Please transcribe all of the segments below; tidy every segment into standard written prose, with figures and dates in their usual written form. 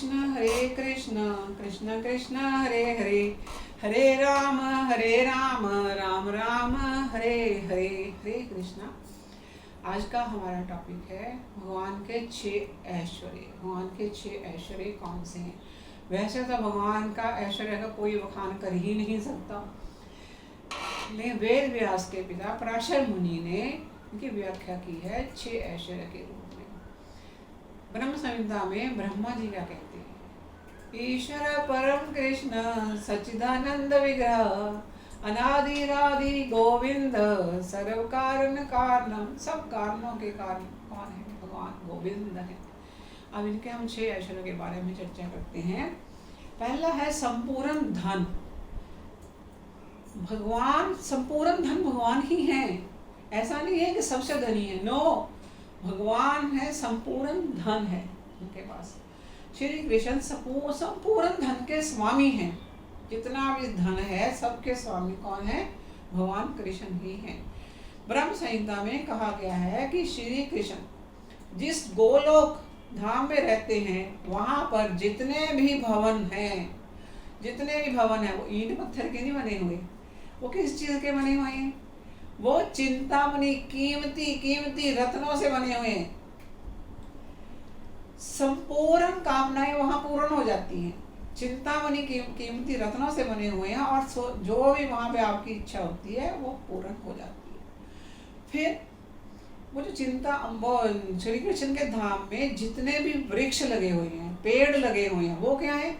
कृष्ण कृष्ण कृष्ण हरे हरे, हरे राम राम राम हरे हरे, हरे कृष्णा। आज का हमारा टॉपिक है भगवान के 6 ऐश्वर्य। भगवान के 6 ऐश्वर्य कौन से हैं? वैसे तो भगवान का ऐश्वर्य का कोई बखान कर ही नहीं सकता, लेकिन वेद व्यास के पिता पराशर मुनि ने इनकी व्याख्या की है 6 ऐश्वर्य के रूप में। ब्रह्म संहिता में ब्रह्मा जी क्या कहते हैं? ईश्वर परम कृष्ण सच्चिदानंद विग्रह, अनादिरादि गोविंद सर्व कारण कारणम। सब कारणों के कारण कौन है? भगवान गोविंद है। अब इनके हम 6 ऐश्वर्य के बारे में चर्चा करते हैं। पहला है संपूर्ण धन। भगवान संपूर्ण धन भगवान ही हैं। ऐसा नहीं है कि सबसे धनी है, नो, भगवान है, संपूर्ण धन है उनके पास। श्री कृष्ण संपूर्ण धन के स्वामी हैं। जितना भी धन है सबके स्वामी कौन है? भगवान कृष्ण ही हैं। ब्रह्म संहिता में कहा गया है कि श्री कृष्ण जिस गोलोक धाम में रहते हैं वहां पर जितने भी भवन हैं वो ईंट पत्थर के नहीं बने हुए, वो किस चीज के बने हुए हैं? वो चिंतामणि कीमती रत्नों से बने हुए हैं। संपूर्ण कामनाएं वहां पूर्ण हो जाती हैं। चिंतामणि कीमती रत्नों से बने हुए हैं और जो भी वहां पे आपकी इच्छा होती है वो पूर्ण हो जाती है। फिर वो जो श्री कृष्ण के धाम में जितने भी वृक्ष लगे हुए हैं, पेड़ लगे हुए हैं, वो क्या है?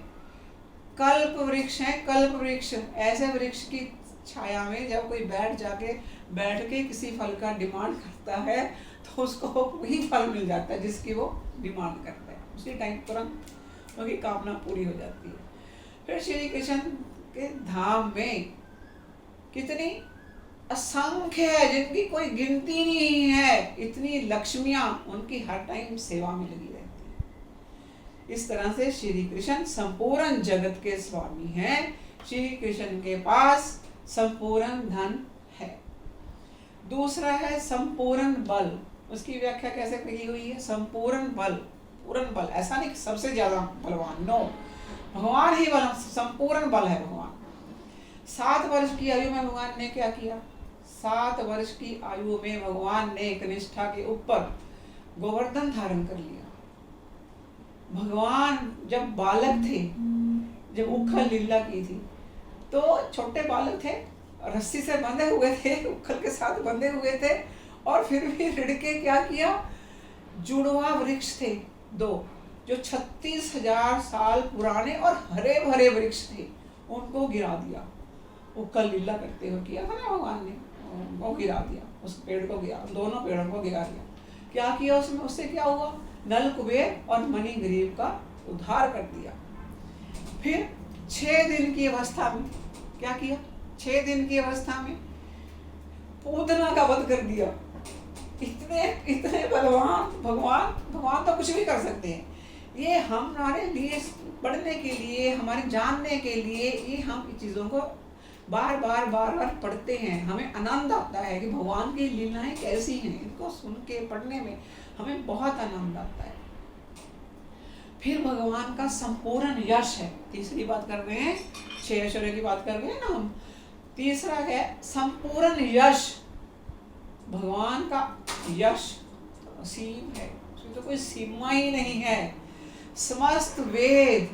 कल्प वृक्ष है। कल्प वृक्ष ऐसे वृक्ष की छाया में जब कोई बैठ के किसी फल का डिमांड करता है तो उसको वही फल मिल जाता है जिसकी वो डिमांड करता है, उसी टाइम तुरंत उसकी कामना पूरी हो जाती है। फिर श्री कृष्ण के धाम में कितनी असंख्य है जिनकी कोई गिनती नहीं है, इतनी लक्ष्मियां उनकी हर टाइम सेवा में लगी रहती है। इस तरह से श्री कृष्ण संपूर्ण जगत के स्वामी हैं। श्री कृष्ण के पास संपूर्ण धन है। दूसरा है संपूर्ण बल। उसकी व्याख्या कैसे की हुई है? संपूर्ण बल, पूर्ण बल, ऐसा नहीं सबसे ज्यादा बलवान, नो, भगवान ही बल, संपूर्ण बल है भगवान। 7 वर्ष की आयु में भगवान ने क्या किया? 7 वर्ष की आयु में भगवान ने कनिष्ठा के ऊपर गोवर्धन धारण कर लिया। भगवान जब बालक थे, जब उखल लीला की थी, तो छोटे बालक थे, रस्सी से बंधे हुए थे, उखल के साथ बंधे हुए थे, और फिर भी ऋण के क्या किया? जुड़वा वृक्ष थे 2 जो 36,000 साल पुराने और हरे भरे वृक्ष थे, उनको गिरा दिया। उखल लीला करते हुए किया था ना भगवान ने, वो गिरा दिया, उस पेड़ को गिरा, दोनों पेड़ों को गिरा दिया। क्या किया उसमें? उससे क्या हुआ? नल कुबेर और मणि गरीब का उद्धार कर दिया। फिर 6 दिन की अवस्था में क्या किया? 6 दिन की अवस्था में पूतना का वध कर दिया। इतने बलवान भगवान तो कुछ भी कर सकते हैं। ये हमारे लिए पढ़ने के लिए, हमारे जानने के लिए, ये हम इन चीजों को बार बार पढ़ते हैं। हमें आनंद आता है कि भगवान की लीलाएं कैसी हैं। इनको सुन के पढ़ने में हमें बहुत आनंद आता है। फिर भगवान का संपूर्ण यश है। तीसरी बात कर रहे हैं, 6 ऐश्वर्य की बात कर रहे हैं ना हम। तीसरा है संपूर्ण यश। भगवान का यश असीम है, उसमें तो कोई सीमा ही नहीं है। समस्त वेद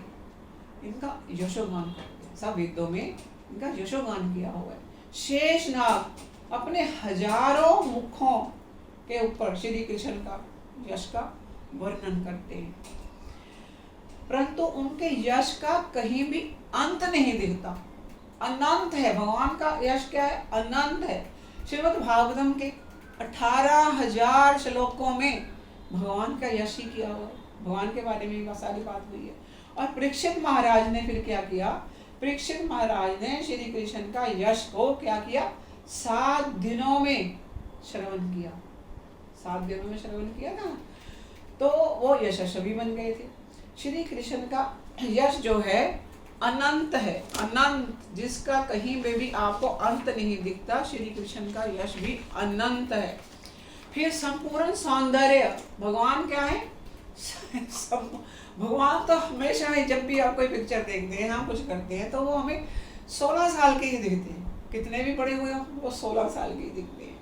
इनका यशोगान करते हैं, सब वेदों में इनका यशोगान किया हुआ है। शेषनाग अपने हजारों मुखों के ऊपर श्री कृष्ण का यश का वर्णन करते हैं, परंतु उनके यश का कहीं भी अंत नहीं दिखता। अनंत है भगवान का यश। क्या है? अनंत है। श्रीमद् भागवतम के 18,000 श्लोकों में भगवान का यश ही किया हुआ है। भगवान के बारे में सारी बात हुई है। और परीक्षित महाराज ने फिर क्या किया? परीक्षित महाराज ने श्री कृष्ण का यश को क्या किया? 7 दिनों में श्रवण किया। 7 दिनों में श्रवण किया ना, तो वो यशस्वी बन गए थे। श्री कृष्ण का यश जो है अनंत है, अनंत, जिसका कहीं में भी आपको अंत नहीं दिखता। श्री कृष्ण का यश भी अनंत है। फिर संपूर्ण सौंदर्य। भगवान क्या है? सब भगवान तो हमेशा ही, जब भी आप कोई पिक्चर देखते हैं, हम कुछ करते हैं, तो वो हमें 16 साल के ही दिखते हैं। कितने भी बड़े हुए हों, वो 16 साल के ही दिखते हैं।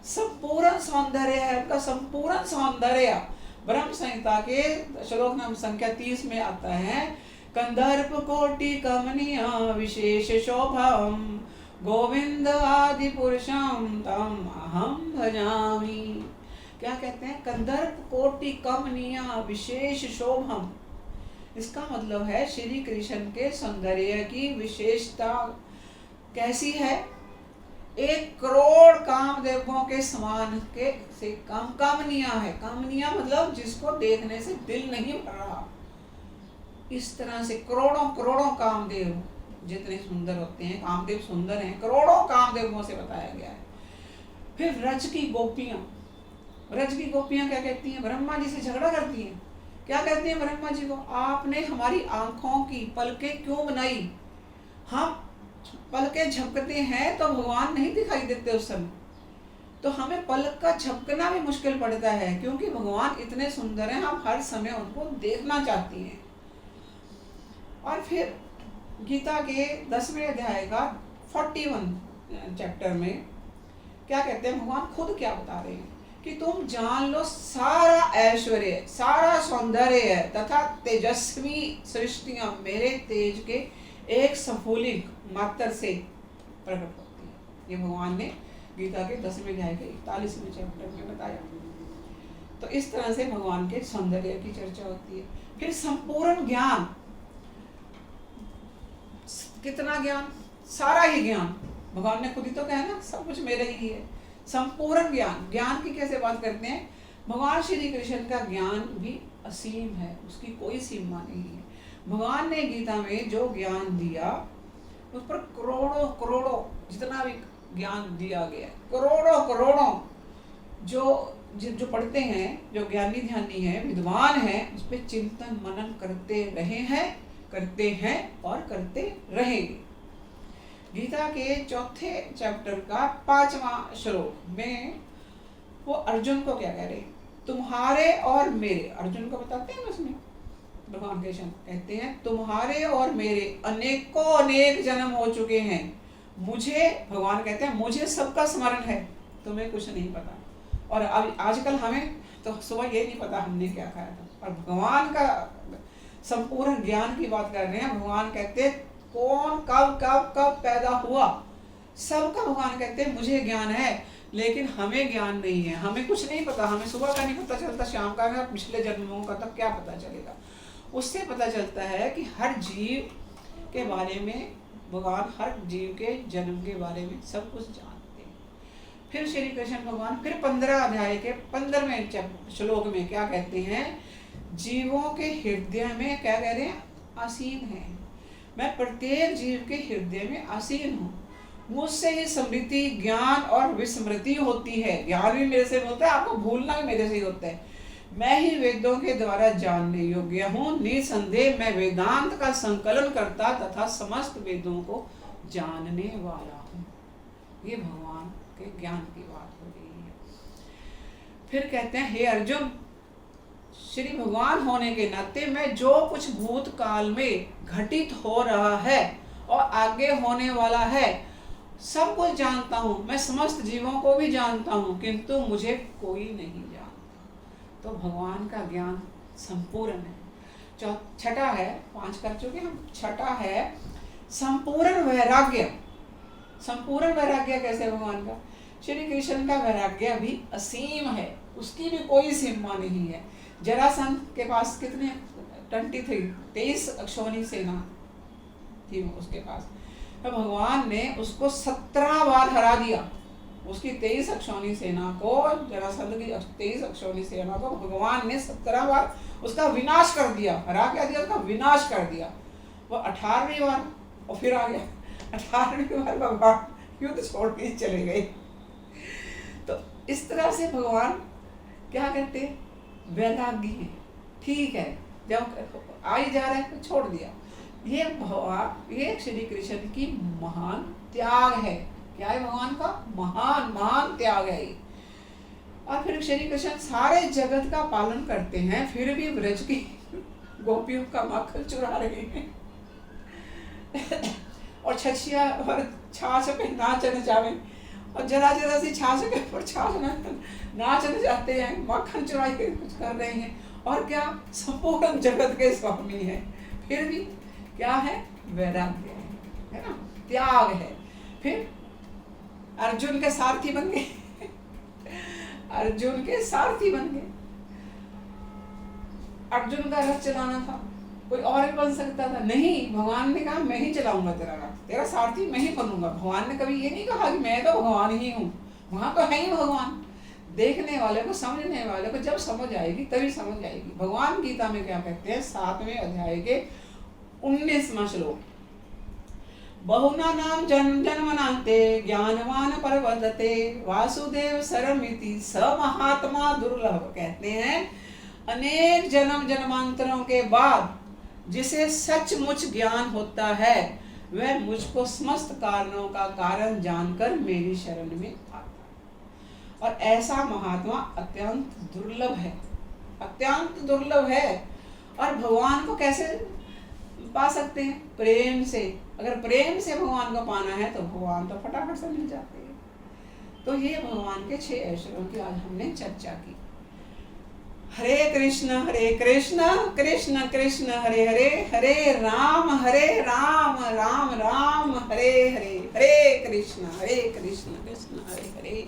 संपूर्ण सौंदर्य है उनका, संपूर्ण सौंदर्य। ब्रह्म संहिता के श्लोक नंबर संख्या 30 में आता है, कंदर्प कोटि कमनीय विशेष शोभम गोविंद आदि पुरुषम तम अहम भजामि। क्या कहते हैं? कंदर्प कोटि कमनीय विशेष शोभम। इसका मतलब है श्री कृष्ण के सौंदर्य की विशेषता कैसी है? 1 करोड़ कामदेवों के समान के से कम कामनिया है। कामनिया मतलब जिसको देखने से दिल नहीं भर रहा। इस तरह से करोड़ों करोड़ों कामदेव जितने सुंदर होते हैं, कामदेव सुंदर हैं, करोड़ों कामदेवों से बताया गया है। फिर रज की गोपियां, रज की गोपियां क्या कहती हैं? ब्रह्मा जी से झगड़ा करती हैं। क्या कहती हैं ब्रह्मा जी को? आपने हमारी आंखों की पलकें क्यों बनाई? हम पलकें झपकते हैं तो भगवान नहीं दिखाई देते उस समय, तो हमें पलक का झपकना भी मुश्किल पड़ता है, क्योंकि भगवान इतने सुंदर हैं, हम हर समय उनको देखना चाहती हैं। और फिर गीता के 10वें अध्याय का 41 चैप्टर में क्या कहते हैं? भगवान खुद क्या बता रहे हैं कि तुम जान लो, सारा ऐश्वर्य, सारा सौंदर्य तथा तेजस्वी सृष्टियां मेरे तेज के एक सफुलिंग मात्र से प्रकट होती है। ये भगवान ने गीता के 10वें अध्याय के 41वें चैप्टर में बताया। तो इस तरह से भगवान के सौंदर्य की चर्चा होती है। फिर संपूर्ण ज्ञान, कितना ज्ञान? सारा ही ज्ञान। भगवान ने खुद ही तो कहा ना, सब कुछ मेरे ही है। संपूर्ण ज्ञान, ज्ञान की कैसे बात करते हैं? भगवान श्री कृष्ण का ज्ञान भी असीम है, उसकी कोई सीमा नहीं है। भगवान ने गीता में जो ज्ञान दिया उस पर करोड़ों करोड़ों जितना भी ज्ञान दिया गया, करोड़ों करोड़ों जो पढ़ते हैं, जो ज्ञानी ध्यानी है, विद्वान है, उस पर चिंतन मनन करते रहे हैं, करते हैं और करते रहेंगे। गीता के 4थे चैप्टर का 5वां श्लोक में वो अर्जुन को क्या कह रहे हैं? तुम्हारे और मेरे, अर्जुन को बताते हैं उसमें भगवान कृष्ण कहते हैं, तुम्हारे और मेरे अनेकों अनेक जन्म हो चुके हैं, मुझे, भगवान कहते हैं, मुझे सबका स्मरण है, तुम्हें कुछ नहीं पता। और अब आजकल हमें तो सुबह ये नहीं पता हमने क्या खाया था। और भगवान का संपूर्ण ज्ञान की बात कर रहे हैं। भगवान कहते हैं कौन कब कब कब पैदा हुआ, सबका भगवान कहते हैं मुझे ज्ञान है, लेकिन हमें ज्ञान नहीं है, हमें कुछ नहीं पता। हमें सुबह का नहीं पता चलता, शाम का, पिछले जन्मों का तक क्या पता चलेगा? उससे पता चलता है कि हर जीव के बारे में भगवान, हर जीव के जन्म के बारे में सब कुछ जानते हैं। फिर श्री कृष्ण भगवान फिर 15 अध्याय के 15वें श्लोक में क्या कहते हैं? जीवों के हृदय में क्या कह रहे हैं? आसीन है। मैं प्रत्येक जीव के हृदय में आसीन हूँ, मुझसे ही स्मृति, ज्ञान और विस्मृति होती है। ज्ञान भी मेरे से होता है, आपको भूलना भी मेरे से ही होता है। मैं ही वेदों के द्वारा जानने योग्य हूँ, निसंदेह मैं वेदांत का संकलन करता तथा समस्त वेदों को जानने वाला हूँ। ये भगवान के ज्ञान की बात हो रही है। फिर कहते हैं, हे अर्जुन, श्री भगवान होने के नाते मैं जो कुछ भूतकाल में घटित हो रहा है और आगे होने वाला है सब कुछ जानता हूँ। मैं समस्त जीवों को भी जानता हूँ, किंतु मुझे कोई नहीं जानता। तो भगवान का ज्ञान संपूर्ण है। छठा है, 5 कर चुके हम। छठा है संपूर्ण वैराग्य। संपूर्ण वैराग्य कैसे भगवान का? श्री कृष्ण का वैराग्य भी असीम है, उसकी भी कोई सीमा नहीं है। जरासंध के पास कितने 23 अक्षौणी सेना थी उसके पास, तो भगवान ने उसको 17 बार हरा दिया। उसकी 23 अक्षौणी सेना को, जरासंध की 23 अक्षौणी सेना को भगवान ने 17 बार उसका विनाश कर दिया। हरा क्या दिया? उसका विनाश कर दिया। वो 18वीं बार और फिर आ गया। 18वीं बार भगवान युद्ध छोड़ के चले गए। तो इस तरह से भगवान क्या कहते हैं? वैरागी है। ठीक है, जब आ ही जा रहा है तो छोड़ दिया। ये श्री कृष्ण की महान त्याग है। क्या है भगवान का? महान महान त्याग है। और फिर श्री कृष्ण सारे जगत का पालन करते हैं, फिर भी ब्रज की गोपियों का माखन चुरा रहे हैं। और छछिया और छाछ पे नाच न जावे, और जरा जरा सी छाछ के ऊपर छाछ नाच न जाते हैं, माखन चुरा के कुछ कर रहे हैं। और क्या, संपूर्ण जगत के स्वामी है, फिर भी क्या है, वैराग्य है ना, त्याग है। फिर अर्जुन के सारथी बन गए अर्जुन के सारथी बन गए। अर्जुन का रथ चलाना था, कोई और भी बन सकता था, नहीं, भगवान ने कहा मैं ही चलाऊंगा तेरा रथ, तेरा सारथी मैं ही बनूंगा। भगवान ने कभी ये नहीं कहा कि मैं तो भगवान ही हूँ, वहां तो है ही भगवान। देखने वाले को, समझने वाले को जब समझ आएगी तभी समझ आएगी। भगवान गीता में क्या कहते हैं, 7वें अध्याय के 19वां श्लोक, बहुना नाम जन्मनान्ते ज्ञानवान परवर्तते वासुदेव सरमिति स महात्मा दुर्लभ। कहते हैं अनेक जन्म जन्मांतरों के बाद जिसे सचमुच ज्ञान होता है, वह मुझको समस्त कारणों का कारण जानकर मेरी शरण में आता है। और ऐसा महात्मा अत्यंत दुर्लभ है, अत्यंत दुर्लभ है। और भगवान को कैसे पा सकते हैं, प्रेम से। अगर प्रेम से भगवान को पाना है तो भगवान तो फटाफट से मिल जाते हैं। तो ये भगवान के 6 ऐश्वर्यों की आज हमने चर्चा की। हरे कृष्ण कृष्ण कृष्ण हरे हरे, हरे राम राम राम हरे हरे, हरे कृष्ण कृष्ण हरे हरे।